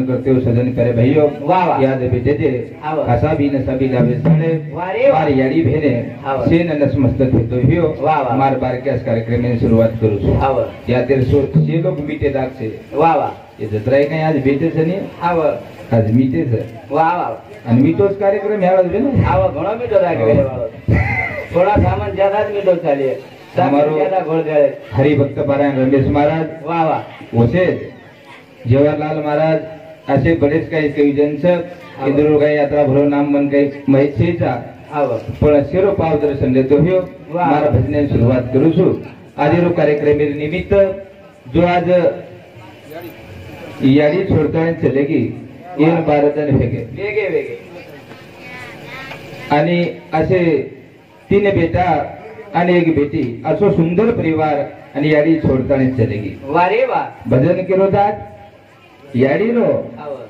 करते हो सजन करे भाइयों वाह वाह याद बेटे जे आवा असा भी न सभी लावे साडे वारे बार याडी भेने आवा सेन नसमस्त थेतो हियो वाह वाह मार बार के कार्यक्रम में शुरुआत करू છું आवा या तेरे सो जे लोग मीटे दाग છે वाह वाह ये जत्राय कहीं आज बेटे છે ने आवा आज मीटे છે वाह वाह અને મીટો કાર્યક્રम याद છે ને आवा घणो मीठो लागे वालो थोड़ा सामान ज्यादा ज मीठो चाले हमारो ज्यादा घोड़ जाए हरिभक्त पारायण रमेश महाराज वाह वाह वसे जवाहरलाल महाराज असे बरेच काही कवी जन इंद्रुगाई यात्रा भरो नाम मन काही महेशेचा आवा पण शिरो पाव दर्शन देतो हो वाह. मारा भजने सुरुवात करू છું આજે रो कार्यक्रम निमित्त जो आज याडी छोड़ता चलेगी इन भारताने फेके वेगे वेगे आणि असे तीन बेटा आणि एक बेटी असो सुंदर परिवार आणि याडी छोड़ताने चलेगी वारे वाह भजन केलो दात याडी रो आवा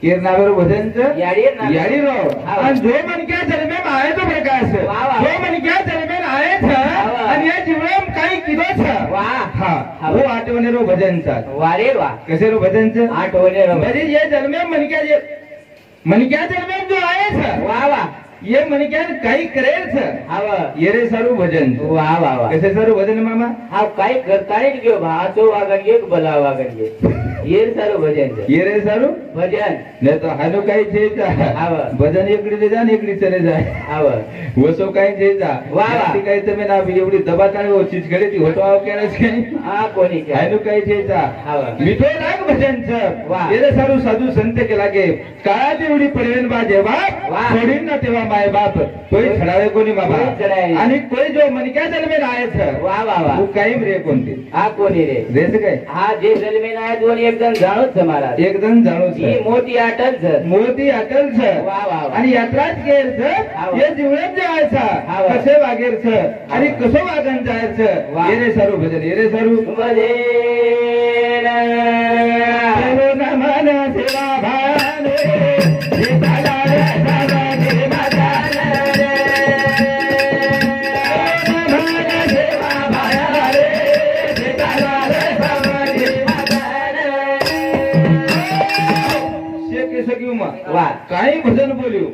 केर नावर भजन याडी ना याडी रो आवा. आणि जो मन क्या जन्मे में आए तो प्रकाश वाह, वाह. जो मन क्या जन्मे में आए था आवा. आणि या जीवन काही किदो छ वाह हा आवा. वो आठवणे रो भजन चा वारे वाह कसे रो भजन च आठवणे रो म्हणजे ये जन्मे मन क्या जन्मे जो आए था वाह वाह ये मन क्या काही करेल छ आवा ये रे सारू भजन छ. वाह वाह वाह कसे सारू भजन मामा हा काही करता नाही गयो भाचो वागन गे भला वागन गे ये सारो भजन છે ये रे सारू भजन ने तो हालो काही छे आवा. भजन एकडी दे जा ने एकडी चले जाय आवा वसो काही छे जा वाह, वाह. ती काही તમે ના એવડી દબાતાણી ઓ ચીજ ઘડે તી હોતો આવ કેણે છે हा कोणी काय હાલો काही छे जा आवा મીઠો લાગ ભજન છે વાહ. ये रे सारू साधू संत के लागे काळा एवढी पडवेन बा जेवा वाह. छोडीन ना तेव्हा माय बाप કોઈ છડાવે કોની બાબા કોઈ છડાવે નહીં. आणि કોઈ જો મનક્યા જન્મે આયે છે वाह वाह वाह હું કાયમ રે કોणती हा कोणी रे રેસ કઈ हा जे जन्मे ना दोन एकदम जाणो छ महाराज एकदम જાણો ही છે मोठी अटल छ मोदी अटल छ वाह वाह वाह आणि यात्राच गेर छ आवा. हे जीवनात जेवायचा आवा. कसे वागेर छ आणि कसं वागन जायचं वाह. ये रे सारू भजन ये रे सारू भजन सर्व नमन सेवा भाने सीताला रे सावने माताला रे. नमन सेवा भाने सीताला रे सावने माताला रे. शेके सगीमा वाह काही भजन बोल्યું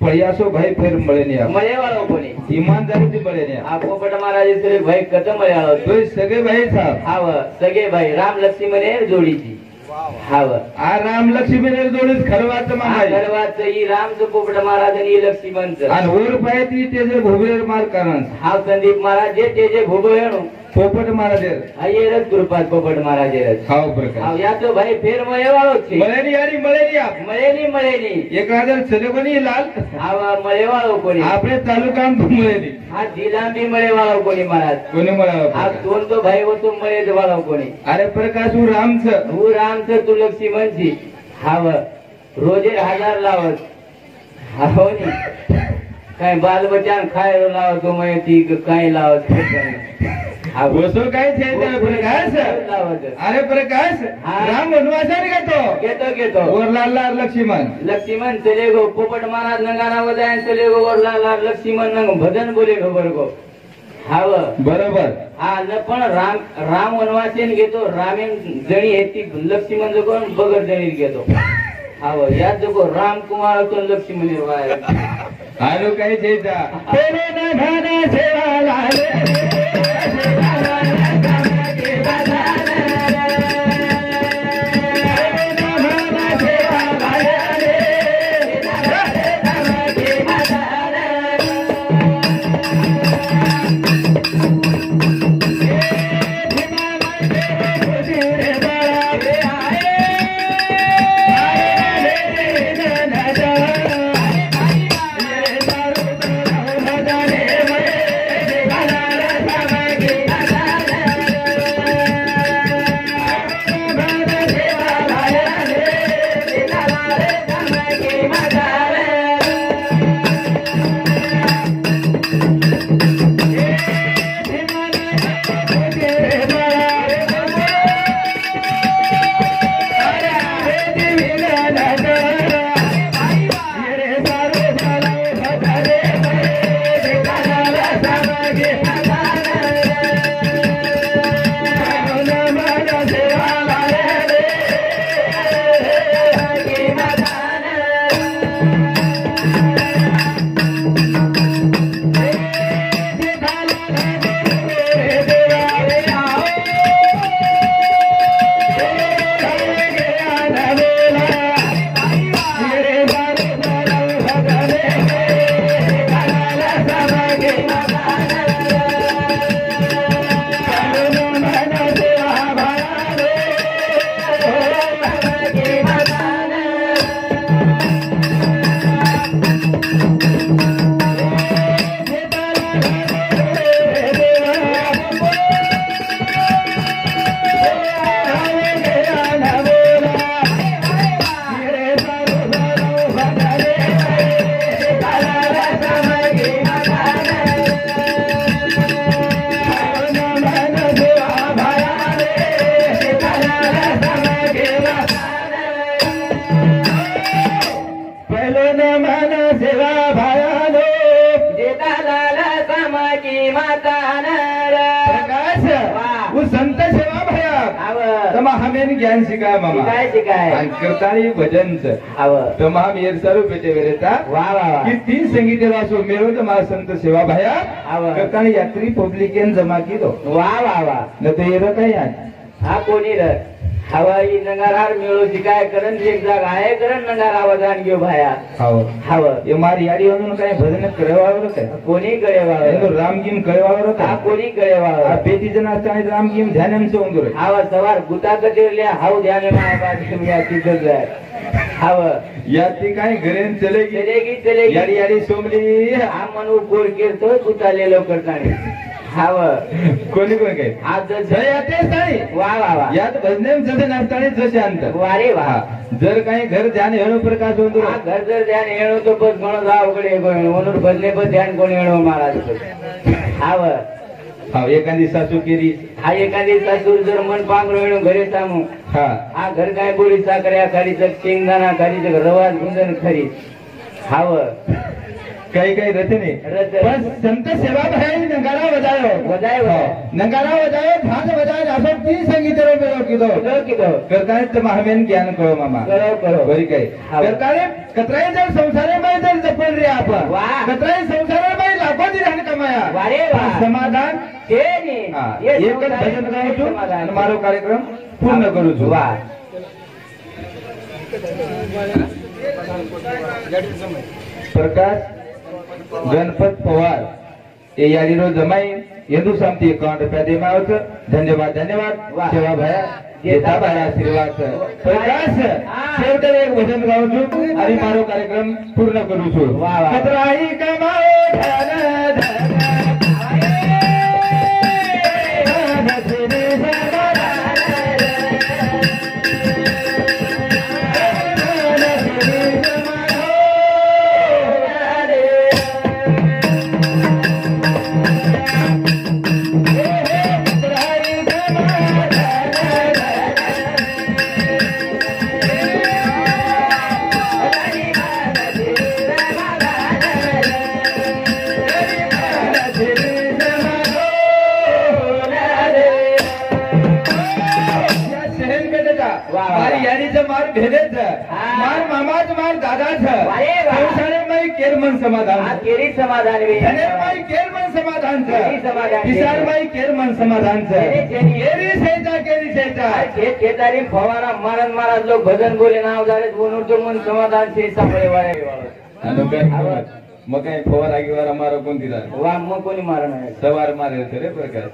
પ્રયાસો ભાઈ ફેર મળે ને મળે વાળો કોની ઈમાનદારીથી મળે ને આ પોપટ મહારાજ સરે ભાઈ કદમ મળે વાળો તો સગે ભાઈ સાહેબ હાવ સગે ભાઈ રામ લક્ષ્મણ એ જોડી છી હાવ આ રામ લક્ષ્મી ને જોડીत ખરવાત માં આ કરવાત ઈ રામ જો પોપટ મહારાજ ની લક્ષ્મણ છે અને ઓર પાયતી તેજે ભોબેર માર કારણ હાવ સંદીપ મહારાજ જે જે ભોગો એનું પોપટ મારા દે આયે રજ કૃપાત પોપટ મહારાજ રજ ખાવ પ્રકાર હાવ યા તો ભાઈ ફેર મળે વાળો છે મળેની યારી મળેની આપ મળેની એક રાજા ચલેકોની લાલ હાવ મળે વાળો કોની આપણે તાલુકામ મળેની આ જિલ્લા બી મળે વાળો કોની મહારાજ કોને મળાવ આ તોન તો ભાઈ वो तो મળે જ વાળો કોની અરે પ્રકાશ હું રામ છે હું રામ છે તું લક્ષ્મણ છી હાવ રોજે 1000 લાવત હાવ ની કઈ બાલ બચ્ચા ખાય લાવો તો મેં ઠીક કઈ લાવત વસો કાઈ છે તે પ્રકાશ અરે પ્રકાશ હા. રામ વનવાસન ગયો કેતો ઓર લાલ લાલ લક્ષ્મણ લક્ષ્મણ ચલે ગો પોપટ મહારાજ નગારા બજાય ચલે ગો ઓર લાલ લાલ લક્ષ્મણ નંગ ભજન બોલે ખબર ગો હાવ બરોબર હા ન પણ રામ રામ વનવાસી ને ગયો રામે જણી હતી લક્ષ્મણ જો કોણ બગર જણી ગયો હાવ યાદ જો રામ કુમાર તો લક્ષ્મણ ને વાય હાલો કઈ છે જા પેલે ના ભાના સેવા લાલે मन सेवा भयानो जेता लाल समाकी माता नर प्रकाश वो संत सेवा भया आव तमा हमें ज्ञान शिकाय मामा शिकाय आणि करताळी भजनच आव तमा हम येर सारू पेटे वेरेता वा वा वा की 3 संगीते वासो मेरो तो मा संत सेवा भया आव करताळी यात्री पब्लिकेन जमा कीदो वा वा वा न तो येर काय आज हा कोणी र हवाई नगारार मिळो शिकाय करण एक जागा आहे करण नगार आवाजान घेऊ भाया हाव हाव ये मारी याडी म्हणून काय भजन करेवावर काय कोणी कळेवा एनो राम गीम करेवावर हा काय कोणी कळेवा आ बेटी जन असताना राम गीम ध्यानम से उंदुर हाव सवार गुता कटेरल्या हाव ध्याने माय बाजी तुम्ही या तिथं जाय हाव या ती काय घरेन चलेगी चलेगी याडी याडी सोमली हा म्हणू गोड केरतो गुता लेलो करताना हाव कोणी कोणी काय आज जय याते स्थानी वा वा वा यात भजनेम जसे नाचतानी जसे अंत वारे वा जर काही घर ध्यान हेणो प्रकाश होतो हा घर जर ध्यान येणो तो बस म्हणून जाव कडे म्हणून भजने पण ध्यान कोणी येणो महाराज हाव हा एखादी सासू केरी हा एखादी सासूर जर मन पांघरो येणो घरी सांगू हा घर काय बोली साखऱ्या खारीच शेंगदाणा खारीच रवाज गुंजन खरी हाव काही काही रचने पण संत सेवा भाई नगारा बजायो नगारा बजायो भाग बजायो असं 3 संगीत रो मेलो किदो करताने तर हमेन ज्ञान कळो मामा करो बरी काय करताने कतराई जर संसारे मै जर जपन रे आपण कतराई संसारे मै लाखो ध्यान कमाया वारे वा समाधान ते ने एकच भजन गाऊ છું અને મારો કાર્યક્રમ પૂર્ણ કરું છું વાહ प्रकाश गणपत पवार ये याडीरो जमाई यदु शांति 51 रुपया देमा आवत धन्यवाद सेवा भया जेता भाया आशीर्वाद प्रकाश शेवटे एक भजन गाऊ છું आणि मारो कार्यक्रम पूर्ण करू છું कतराई कमाओ धन मार भेदेच मार मामाच मार दादाच संसारे माई केरमन समाधान केरी समाधान धने माई केरमन समाधान पिसार माई केरमन समाधान केरी सेचा खेतारी फवारा मारन महाराज लोग भजन बोले नाव झाले बोलून तो मन समाधान से सापळे वाळे मग काय फवार आगीवार मारो कोणती वा मग कोणी मारण आहे सवार मारे रे प्रकाश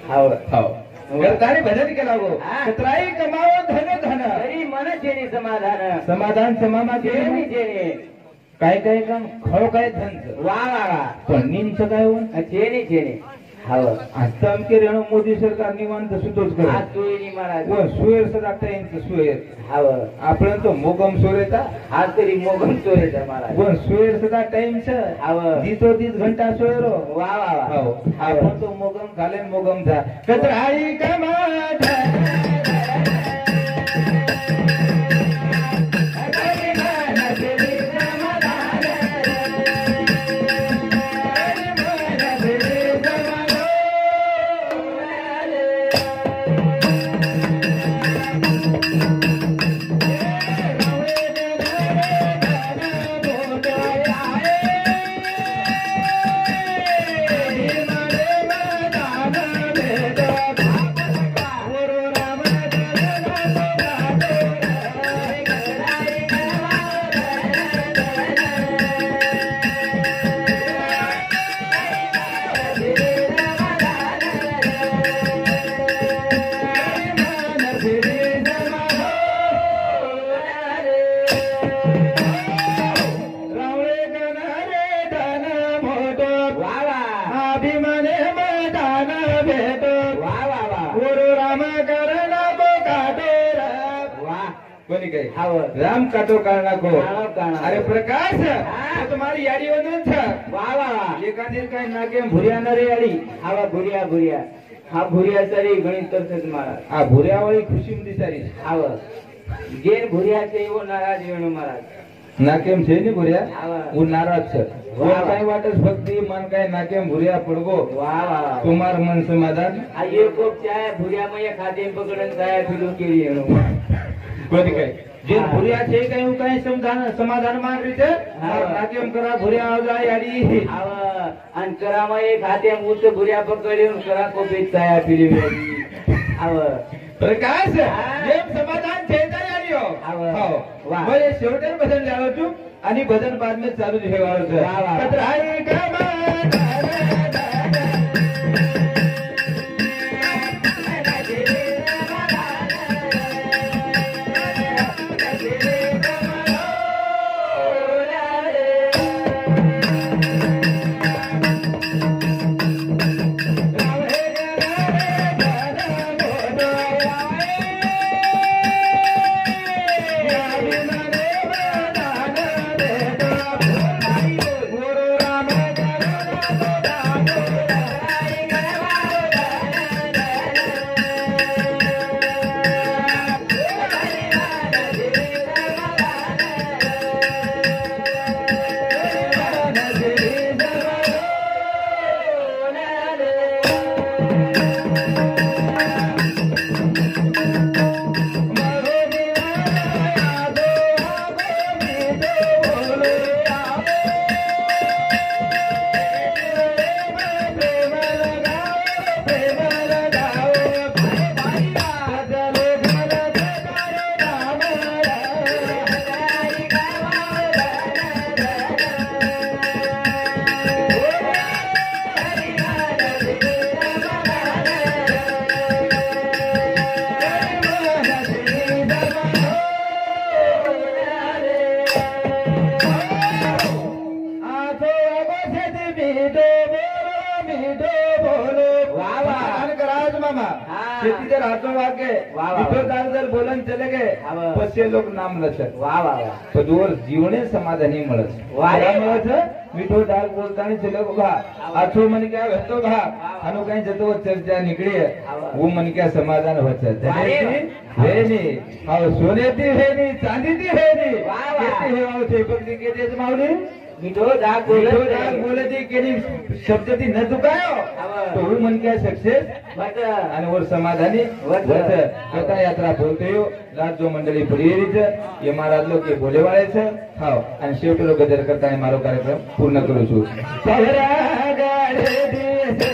हाव हाव करताने भजन केला गो कतराई कमाओ धन धन तरी मन जेने समाधान समाधान समामा जेने जेने काय काय काम खरो काय धन वा वा वा पण नींच काय होन जेने जेने हाव आता आमके रेणू मोदी सरकार निवांत सुतोच करे आज तोयनी महाराज व सुयर सदाकता यांचं सुयर हाव आपण तो मोगम सोरेता आज तरी मोगम सोरेता महाराज व सुयर सदा टाइम छ हाव दितो 30 घंटा सोयरो वा वा वा हाव आपण तो मोगम खाले मोगम था कतराई कमात राम काटो कारणा को अरे प्रकाश तुम्हारी याडी वजन था वाह वाह एखादी काय नाके भुरिया रे याडी आवा भुरिया भुरिया हा भुरिया सारी गणित तरच महाराज आ भुरिया वाली खुशी दिसारी आव गेन भुरिया से वो नाराज वेणो महाराज નાકેમ છે ને ભૂર્યા આવા. હું નારાજ છે વાહ. કઈ વાટસ ભક્તિ મન કઈ નાકેમ ભૂર્યા પડગો વાહ વાહ તુમાર મન સમાધાન આ એક કોપ ચાય ભૂરિયામાં એક હાથે પકડન ચાય પીલું કેરી એનું કોઈ કઈ જે હા. ભૂર્યા છે કઈ હું કઈ સમાધાન માં રીતે હા. નાકેમ કરા ભૂર્યા આવજા યાડી આવા અને કરામાં એક હાથે મૂત ભૂરિયા પકડ્યું કરા કોપી ચાય પીલી આવા પ્રકાશ હા. જેમ સમાધાન છે તૈયારીઓ આવા. હા વાહ. બોલે શેવટે ભજન લાવો છું અને ભજન બાદ મેં ચાલુ જ રહેવાનું છે વાહ, વાહ. કતરાઈ કમા शेतीचे राहतो वागे वाह, वाह. विठोदार जर बोलन चले गे वाह. पसे लोक नाम लचत वाह वाह वाह पदवर जीवने समाधानी મળત વાહ રે વાહ મળત વિઠોદાર બોલતાની ચલે ગો ભા આછો મન કે હતો ભા આનો કઈ જતો ચર્ચા નીકળી હું મન કે સમાધાન વચે વાહ રે. વેની આવ સોનેતી વેની ચાંદીતી વેની વાહ, વાહ. કેતી હેવાવ છે ભક્તિ કે દે માવડી મીઠો દાગ વિઠોદાર બોલે દી કેની શબ્દથી ન દુકાયો આવા. તો હું મન કે સક્સેસ બટ અને ઓર સમાધાनी वत. कथा यात्रा बोलतो राज्य मंडळी पडी રહી છે એ મહારાજ લોકો કે બોલે વાળે છે હાવ અને શેવટલો ગદર કરતા મારો કાર્યક્રમ પૂર્ણ કરું છું સહરા ગાડે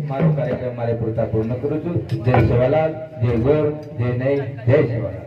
મારો કાર્યક્રમ મારે પૂરતા પૂર્ણ કરું છું જય સેવાલાલ જય ગોર જય નહીં જય સેવાલાલ